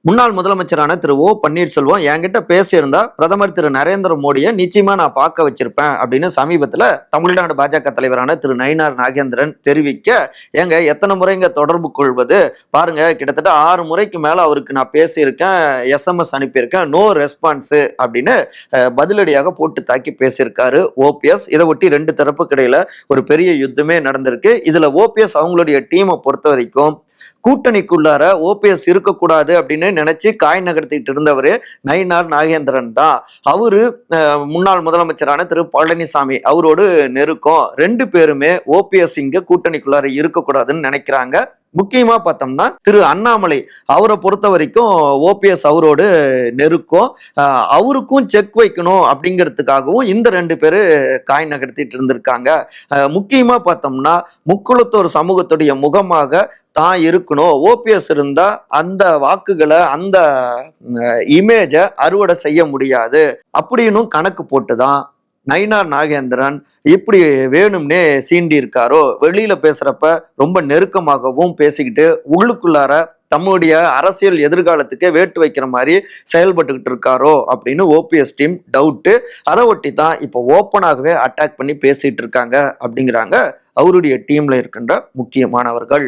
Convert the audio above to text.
முன்னாள் முதலமைச்சரான திரு ஓ பன்னீர்செல்வம் என்கிட்ட பேசியிருந்தா பிரதமர் திரு நரேந்திர மோடியை நிச்சயமா நான் பார்க்க வச்சிருப்பேன் அப்படின்னு சமீபத்துல தமிழ்நாடு பாஜக தலைவரான திரு நயினார் நாகேந்திரன் தெரிவிக்க, ஏங்க எத்தனை முறைங்க தொடர்பு கொள்வது, பாருங்க கிட்டத்தட்ட 6 முறைக்கு மேல அவருக்கு நான் பேசியிருக்கேன், எஸ்எம்எஸ் அனுப்பியிருக்கேன், நோ ரெஸ்பான்ஸ் அப்படின்னு பதிலடியாக போட்டு தாக்கி பேசியிருக்காரு ஓபிஎஸ். இதை ஒட்டி 2 தரப்புக்கு இடையில ஒரு பெரிய யுத்தமே நடந்திருக்கு. இதுல ஓபிஎஸ் அவங்களுடைய டீமை பொறுத்த வரைக்கும் கூட்டணிக்குள்ளார ஓபிஎஸ் இருக்கக்கூடாது அப்படின்னு நினைச்சு காய் நகர்த்திட்டு இருந்தவரு நயினார் நாகேந்திரன் தான். அவரு முன்னாள் முதலமைச்சரான திரு பழனிசாமி அவரோடு நெருக்கம். 2 பேருமே ஓபிஎஸ் இங்க கூட்டணிக்குள்ளார இருக்கக்கூடாதுன்னு நினைக்கிறாங்க. முக்கியமா பார்த்தோம்னா திரு அண்ணாமலை அவரை பொறுத்த வரைக்கும் ஓபிஎஸ் அவரோடு நெருக்கம். அவருக்கும் செக் வைக்கணும் அப்படிங்கிறதுக்காகவும் இந்த 2 பேரு காய் நகர்த்திட்டு இருந்திருக்காங்க. முக்கியமா பார்த்தோம்னா முக்குளத்தோர் சமூகத்துடைய முகமாக தான் இருக்கணும், ஓபிஎஸ் இருந்தா அந்த வாக்குகளை அந்த இமேஜை அறுவடை செய்ய முடியாது அப்படின்னு கணக்கு போட்டுதான் நயினார் நாகேந்திரன் இப்படி வேணும்னே சீண்டி இருக்காரோ, வெளியில பேசுறப்ப ரொம்ப நெருக்கமாகவும் பேசிக்கிட்டு உள்ளுக்குள்ளார தம்முடைய அரசியல் எதிர்காலத்துக்கே வேட்டு வைக்கிற மாதிரி செயல்பட்டுக்கிட்டு இருக்காரோ அப்படின்னு ஓபிஎஸ் டீம் டவுட்டு. அதை ஒட்டி தான் இப்போ ஓப்பனாகவே அட்டாக் பண்ணி பேசிட்டு இருக்காங்க அப்படிங்கிறாங்க அவருடைய டீம்ல இருக்கின்ற முக்கியமானவர்கள்.